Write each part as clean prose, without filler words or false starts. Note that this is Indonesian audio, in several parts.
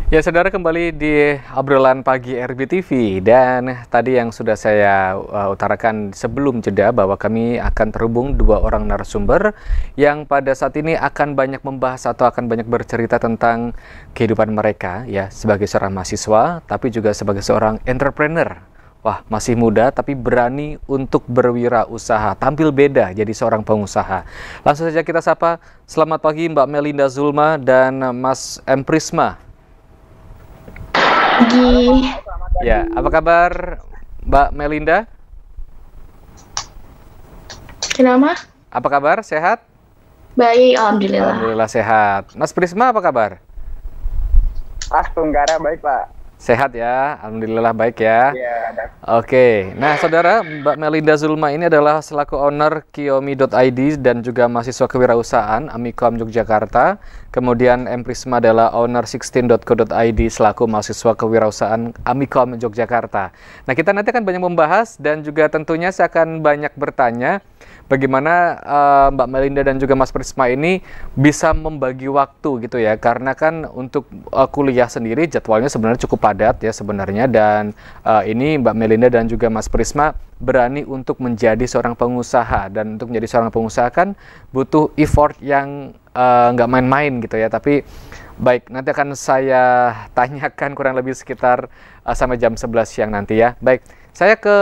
Ya, saudara, kembali di obrolan pagi RBTV, dan tadi yang sudah saya utarakan sebelum jeda bahwa kami akan terhubung dua orang narasumber yang pada saat ini akan banyak membahas atau akan banyak bercerita tentang kehidupan mereka ya sebagai seorang mahasiswa, tapi juga sebagai seorang entrepreneur. Wah, masih muda tapi berani untuk berwirausaha, tampil beda jadi seorang pengusaha. Langsung saja kita sapa. Selamat pagi Mbak Melinda Zulma dan Mas M. Prisma. Pagi. Ya, apa kabar Mbak Melinda? Kenapa? Apa kabar? Sehat? Baik, alhamdulillah. Alhamdulillah sehat. Mas Prisma apa kabar? Tenggara baik, Pak. Sehat ya, alhamdulillah baik ya. Iya, Oke, nah saudara, Mbak Melinda Zulma ini adalah selaku owner Kiyomi.id dan juga mahasiswa kewirausahaan Amikom Yogyakarta. Kemudian M. Prisma adalah owner 16.co.id selaku mahasiswa kewirausahaan Amikom Yogyakarta. Nah, kita nanti akan banyak membahas dan juga tentunya saya akan banyak bertanya bagaimana Mbak Melinda dan juga Mas Prisma ini bisa membagi waktu gitu ya, karena kan untuk kuliah sendiri jadwalnya sebenarnya cukup padat ya sebenarnya, dan ini Mbak Melinda dan juga Mas Prisma berani untuk menjadi seorang pengusaha, dan untuk menjadi seorang pengusaha kan butuh effort yang nggak main-main gitu ya. Tapi baik, nanti akan saya tanyakan kurang lebih sekitar sampai jam 11 siang nanti ya. Baik, saya ke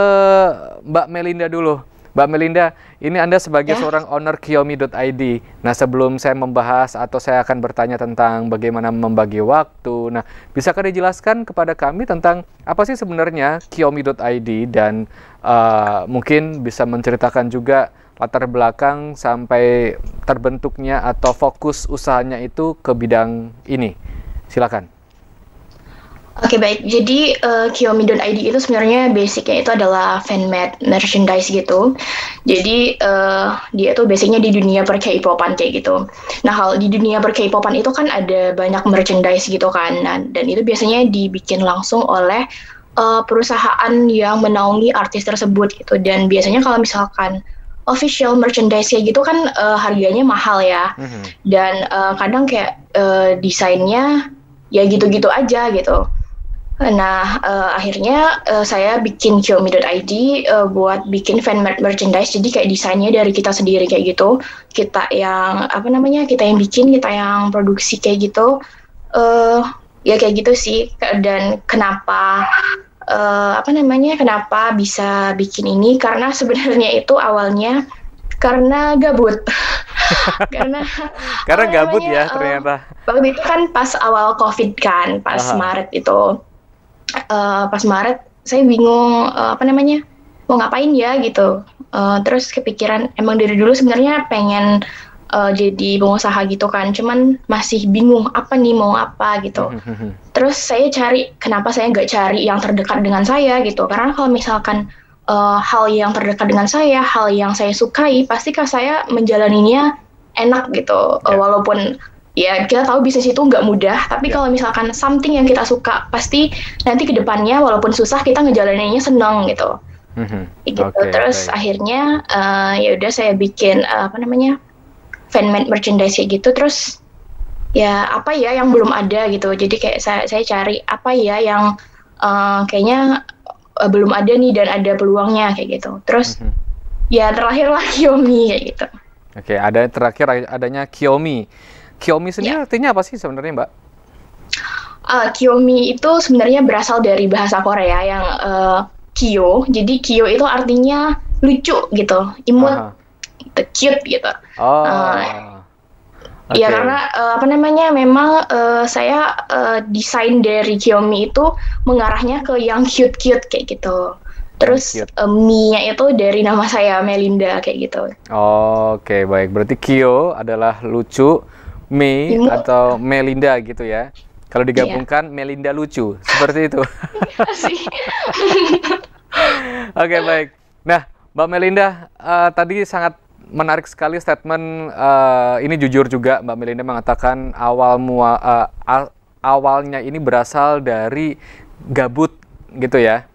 Mbak Melinda dulu. Mbak Melinda, ini Anda sebagai seorang owner Kiyomi.id. Nah, sebelum saya membahas atau saya akan bertanya tentang bagaimana membagi waktu, nah, bisakah dijelaskan kepada kami tentang apa sih sebenarnya Kiyomi.id, dan mungkin bisa menceritakan juga latar belakang sampai terbentuknya atau fokus usahanya itu ke bidang ini. Silakan. Oke, baik. Jadi Kiyomi.id itu sebenarnya basicnya itu adalah fan-made merchandise gitu. Jadi dia tuh basicnya di dunia per K-popan kayak gitu. Nah, di dunia per K-popan itu kan ada banyak merchandise gitu kan. Nah, dan itu biasanya dibikin langsung oleh perusahaan yang menaungi artis tersebut gitu. Dan biasanya kalau misalkan official merchandise kayak gitu kan harganya mahal ya. Dan kadang kayak desainnya ya gitu-gitu aja gitu. Nah, akhirnya saya bikin Kiyomi.id buat bikin fan-made merchandise. Jadi kayak desainnya dari kita sendiri kayak gitu. Kita yang kita yang bikin, kita yang produksi kayak gitu. Ya kayak gitu sih. Dan kenapa kenapa bisa bikin ini? Karena sebenarnya itu awalnya karena gabut. karena Gabut ya ternyata. Waktu itu kan pas awal COVID kan, pas Maret itu. Pas Maret saya bingung mau ngapain ya gitu. Terus kepikiran emang dari dulu sebenarnya pengen jadi pengusaha gitu kan, cuman masih bingung mau apa gitu. Terus saya cari kenapa saya nggak cari yang terdekat dengan saya gitu, karena kalau misalkan hal yang terdekat dengan saya, hal yang saya sukai, pasti kan saya menjalaninya enak gitu. Walaupun ya kita tahu bisnis itu nggak mudah, tapi kalau misalkan something yang kita suka, pasti nanti ke depannya walaupun susah kita ngejalaninnya senang gitu. Gitu. Terus akhirnya ya udah saya bikin fan-made merchandise kayak gitu. Terus ya apa ya yang belum ada gitu. Jadi kayak saya cari apa ya yang kayaknya belum ada nih dan ada peluangnya kayak gitu. Terus ya terakhirlah Kiyomi kayak gitu. Oke, terakhir adanya Kiyomi. Kiyomi sendiri artinya apa sih sebenarnya, Mbak? Kiyomi itu sebenarnya berasal dari bahasa Korea yang Kyo. Jadi Kyo itu artinya lucu gitu, imut, gitu, cute gitu. Ya karena memang saya desain dari Kiyomi itu mengarahnya ke yang cute-cute kayak gitu. Terus Mi-nya itu dari nama saya Melinda kayak gitu. Oke, baik. Berarti Kyo adalah lucu, Me atau Melinda gitu ya. Kalau digabungkan Melinda lucu, seperti itu. Oke, baik. Nah, Mbak Melinda, tadi sangat menarik sekali statement ini. Jujur juga Mbak Melinda mengatakan awalnya ini berasal dari gabut gitu ya.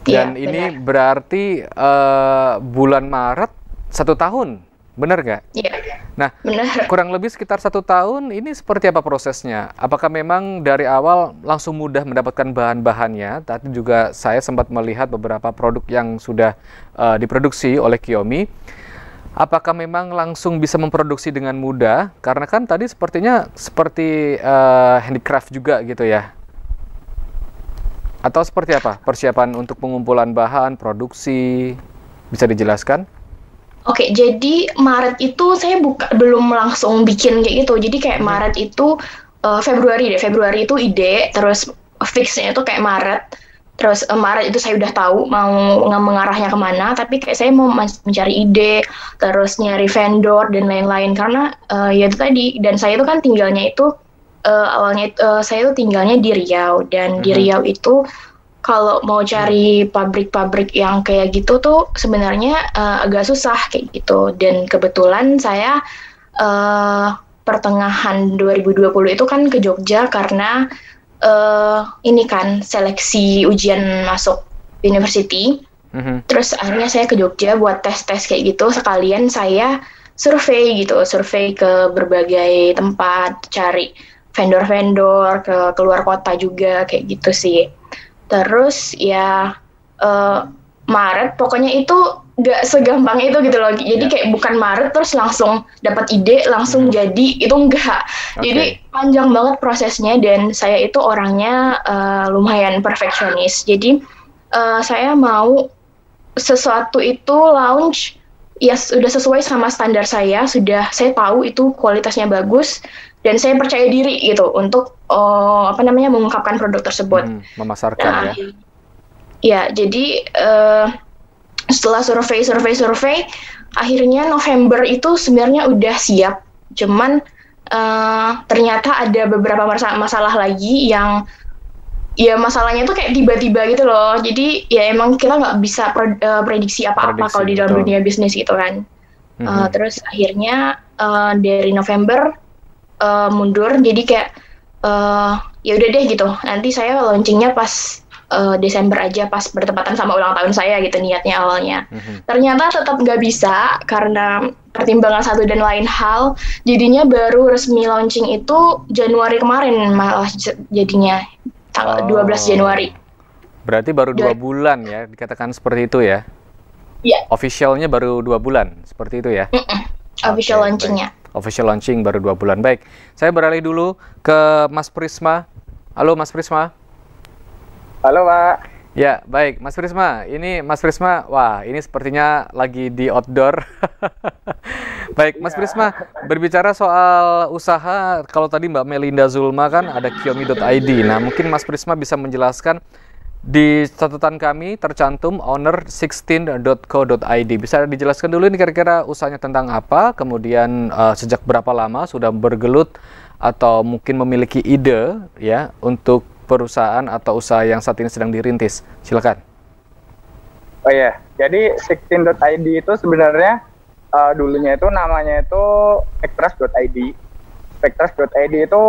Dan ini berarti bulan Maret 1 tahun benar nggak? Iya, Nah, benar. kurang lebih sekitar 1 tahun, ini seperti apa prosesnya? Apakah memang dari awal langsung mudah mendapatkan bahan-bahannya? Tadi juga saya sempat melihat beberapa produk yang sudah diproduksi oleh Kiyomi. Apakah memang langsung bisa memproduksi dengan mudah? Karena kan tadi sepertinya seperti handicraft juga gitu ya. Atau seperti apa persiapan untuk pengumpulan bahan, produksi? Bisa dijelaskan? Oke, jadi Maret itu saya belum langsung bikin kayak gitu. Jadi kayak Mhm. Maret itu Februari deh. Februari itu ide, terus fixnya itu kayak Maret. Terus Maret itu saya udah tahu mau mengarahnya kemana, tapi kayak saya mau mencari ide, terus nyari vendor dan lain-lain. Karena ya itu tadi, dan saya itu kan tinggalnya itu awalnya saya itu tinggalnya di Riau, dan di Mhm. Riau itu kalau mau cari pabrik-pabrik yang kayak gitu tuh sebenarnya agak susah kayak gitu. Dan kebetulan saya uh, pertengahan 2020 itu kan ke Jogja karena ini kan seleksi ujian masuk university. Mhm. Terus akhirnya saya ke Jogja buat tes-tes kayak gitu. Sekalian saya survei gitu, survei ke berbagai tempat, cari vendor-vendor ke keluar kota juga kayak gitu sih. Terus ya eh, Maret pokoknya itu nggak segampang itu gitu loh. Jadi Ya. kayak bukan Maret terus langsung dapat ide langsung Mhm. jadi, itu enggak. Jadi Oke. panjang banget prosesnya, dan saya itu orangnya lumayan perfeksionis. Jadi saya mau sesuatu itu launch ya sudah sesuai sama standar saya tahu itu kualitasnya bagus, dan saya percaya diri gitu untuk mengungkapkan produk tersebut. Memasarkan Nah, ya. ya jadi setelah survei, akhirnya November itu sebenarnya udah siap. Cuman ternyata ada beberapa masalah lagi yang ya masalahnya tuh kayak tiba-tiba gitu loh. Jadi ya emang kita nggak bisa prediksi apa-apa Prediksi, kalau di dalam betul. dunia bisnis gitu kan. Mhm. Terus akhirnya dari November mundur, jadi kayak ya udah deh gitu. Nanti saya launchingnya pas Desember aja, pas bertepatan sama ulang tahun saya gitu niatnya awalnya. Mhm. Ternyata tetap nggak bisa karena pertimbangan satu dan lain hal. Jadinya baru resmi launching itu Januari kemarin malah jadinya tanggal 12 Januari. Berarti baru 2 bulan ya, dikatakan seperti itu ya? Iya. Officialnya baru 2 bulan, seperti itu ya? Official Oke, launchingnya. baik. Official launching baru 2 bulan. Baik, saya beralih dulu ke Mas Prisma. Halo Mas Prisma. Halo Pak. Ya, baik. Mas Prisma, ini Mas Prisma, wah ini sepertinya lagi di outdoor. Baik, Mas Prisma, berbicara soal usaha, kalau tadi Mbak Melinda Zulma kan ada kiyomi.id. Nah, mungkin Mas Prisma bisa menjelaskan, di catatan kami tercantum owner16.co.id. Bisa dijelaskan dulu ini kira-kira usahanya tentang apa, kemudian sejak berapa lama sudah bergelut atau mungkin memiliki ide ya untuk perusahaan atau usaha yang saat ini sedang dirintis. Silakan. Oh iya, jadi 16.id itu sebenarnya dulunya itu namanya itu Vectrust.id. Vectrust.id itu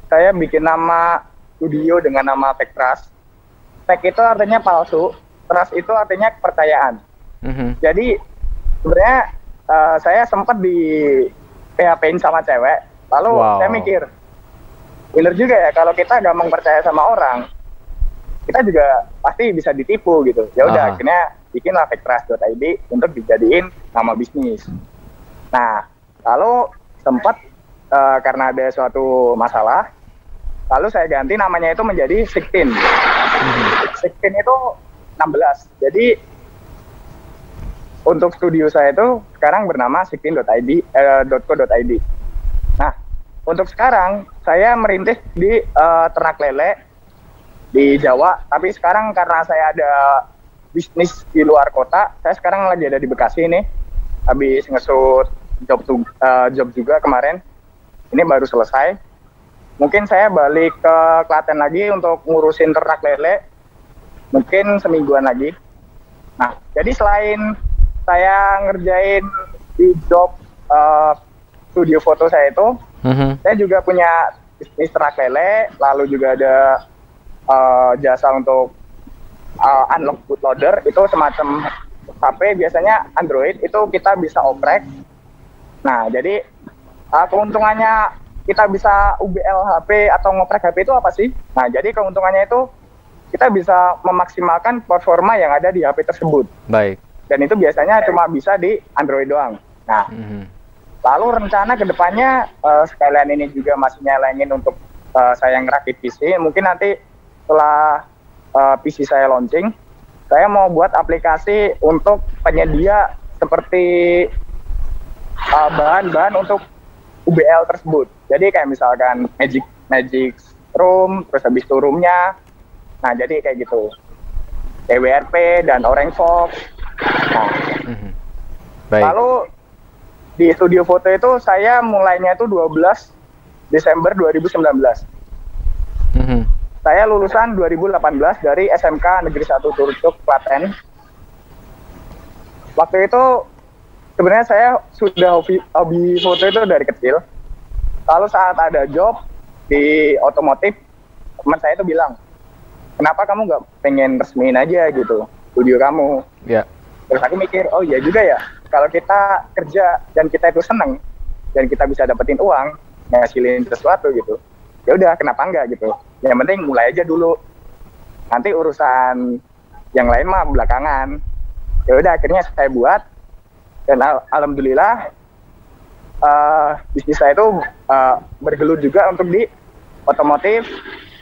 saya bikin nama studio dengan nama Vectrust. Vec itu artinya palsu, trust itu artinya kepercayaan. Jadi sebenarnya saya sempat di PHP-in sama cewek, lalu saya mikir, bener juga ya kalau kita gampang percaya sama orang, kita juga pasti bisa ditipu gitu. Ya udah, akhirnya bikinlah Vectrust.id untuk dijadiin nama bisnis. Nah, lalu sempat karena ada suatu masalah, lalu saya ganti namanya itu menjadi 16. 16 itu 16. Jadi untuk studio saya itu sekarang bernama 16.id.co.id. Nah, untuk sekarang saya merintis di ternak lele di Jawa, tapi sekarang karena saya ada bisnis di luar kota, saya sekarang lagi ada di Bekasi nih. Habis ngesut job juga kemarin. Ini baru selesai. Mungkin saya balik ke Klaten lagi untuk ngurusin ternak lele. Mungkin semingguan lagi. Nah, jadi selain saya ngerjain di job studio foto saya itu, saya juga punya bisnis ternak lele, lalu juga ada jasa untuk unlock bootloader, itu semacam HP biasanya Android, itu kita bisa oprek. Nah, jadi keuntungannya kita bisa UBL HP atau ngoprek HP itu apa sih? Nah, jadi keuntungannya itu kita bisa memaksimalkan performa yang ada di HP tersebut. Baik. Dan itu biasanya cuma bisa di Android doang. Nah, lalu rencana kedepannya sekalian ini juga masih nyelengin untuk saya ngerakit PC. Mungkin nanti setelah PC saya launching, saya mau buat aplikasi untuk penyedia seperti bahan-bahan untuk UBL tersebut. Jadi kayak misalkan Magic Room, terus habis itu roomnya. Nah, jadi kayak gitu. EWRP dan Orange Fox. Nah, baik. Lalu di studio foto itu saya mulainya itu 12 Desember 2019. Saya lulusan 2018 dari SMK Negeri 1 Turcuk, Klaten. Waktu itu sebenarnya saya sudah hobi foto itu dari kecil. Lalu saat ada job di otomotif, teman saya itu bilang, kenapa kamu nggak pengen resmiin aja gitu studio kamu? Ya. Terus aku mikir, oh iya juga ya, kalau kita kerja dan kita itu seneng dan kita bisa dapetin uang, ngasilin sesuatu gitu, ya udah kenapa enggak gitu. Yang penting mulai aja dulu. Nanti urusan yang lain mah belakangan. Ya udah akhirnya saya buat dan alhamdulillah bisnis saya itu bergelut juga untuk di otomotif.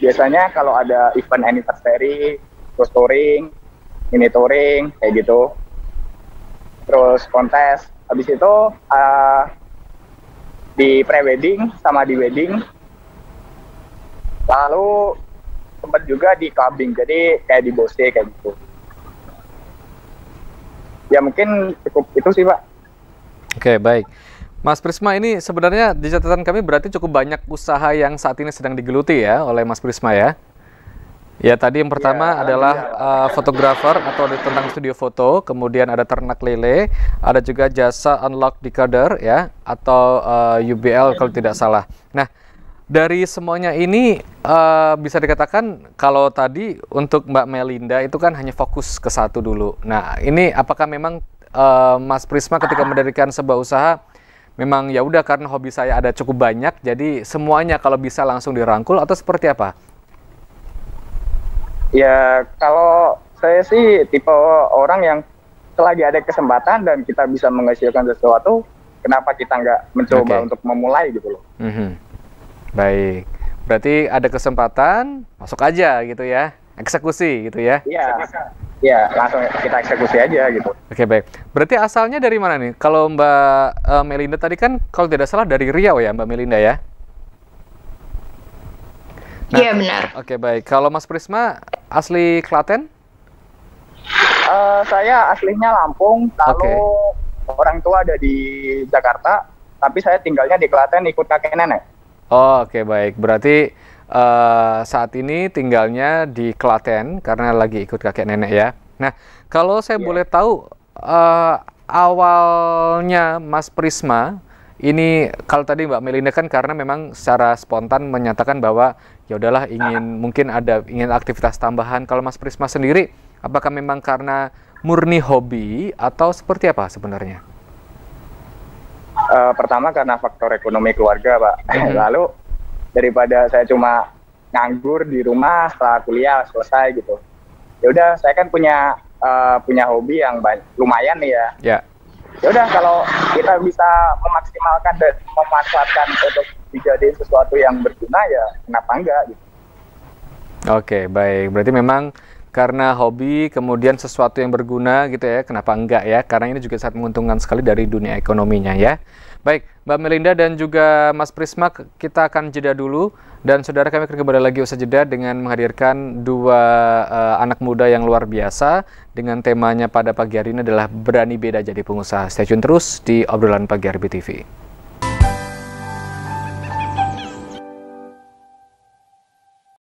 Biasanya kalau ada event anniversary, terus touring, mini touring kayak gitu. Terus kontes, habis itu di pre-wedding sama di wedding, lalu sempat juga di clubbing, jadi kayak di Bose kayak gitu. Ya mungkin cukup itu sih Pak. Oke, baik. Mas Prisma, ini sebenarnya di catatan kami berarti cukup banyak usaha yang saat ini sedang digeluti ya oleh Mas Prisma ya? Ya, tadi yang pertama adalah fotografer atau tentang studio foto, kemudian ada ternak lele, ada juga jasa unlock decoder ya, atau UBL kalau tidak salah. Nah, dari semuanya ini bisa dikatakan kalau tadi untuk Mbak Melinda itu kan hanya fokus ke satu dulu. Nah, ini apakah memang Mas Prisma ketika mendirikan sebuah usaha memang ya udah karena hobi saya ada cukup banyak, jadi semuanya kalau bisa langsung dirangkul atau seperti apa? Ya, kalau saya sih tipe orang yang selagi ada kesempatan dan kita bisa menghasilkan sesuatu, kenapa kita nggak mencoba untuk memulai gitu loh. Baik, berarti ada kesempatan, masuk aja gitu ya, eksekusi gitu ya. Iya, langsung kita eksekusi aja gitu. Oke, baik. Berarti asalnya dari mana nih? Kalau Mbak Melinda tadi kan kalau tidak salah dari Riau ya Mbak Melinda ya? Nah, iya benar. Oke, baik. Kalau Mas Prisma asli Klaten? Saya aslinya Lampung, lalu orang tua ada di Jakarta, tapi saya tinggalnya di Klaten ikut kakek nenek. Oh, oke, baik. Berarti saat ini tinggalnya di Klaten karena lagi ikut kakek nenek ya. Nah, kalau saya boleh tahu awalnya Mas Prisma ini, kalau tadi Mbak Melinda kan karena memang secara spontan menyatakan bahwa ya udahlah ingin aktivitas tambahan. Kalau Mas Prisma sendiri, apakah memang karena murni hobi atau seperti apa sebenarnya? Pertama karena faktor ekonomi keluarga Pak. Lalu daripada saya cuma nganggur di rumah setelah kuliah selesai gitu, ya udah saya kan punya hobi yang lumayan nih ya. Ya. Ya udah kalau kita bisa memaksimalkan dan memanfaatkan untuk dijadiin sesuatu yang berguna ya kenapa enggak gitu. Oke, baik. Berarti memang karena hobi kemudian sesuatu yang berguna gitu ya, kenapa enggak ya? Karena ini juga sangat menguntungkan sekali dari dunia ekonominya ya. Baik, Mbak Melinda dan juga Mas Prisma, kita akan jeda dulu dan saudara kami akan kembali lagi usai jeda dengan menghadirkan dua anak muda yang luar biasa dengan temanya pada pagi hari ini adalah berani beda jadi pengusaha. Stay tune terus di obrolan pagi RBTV.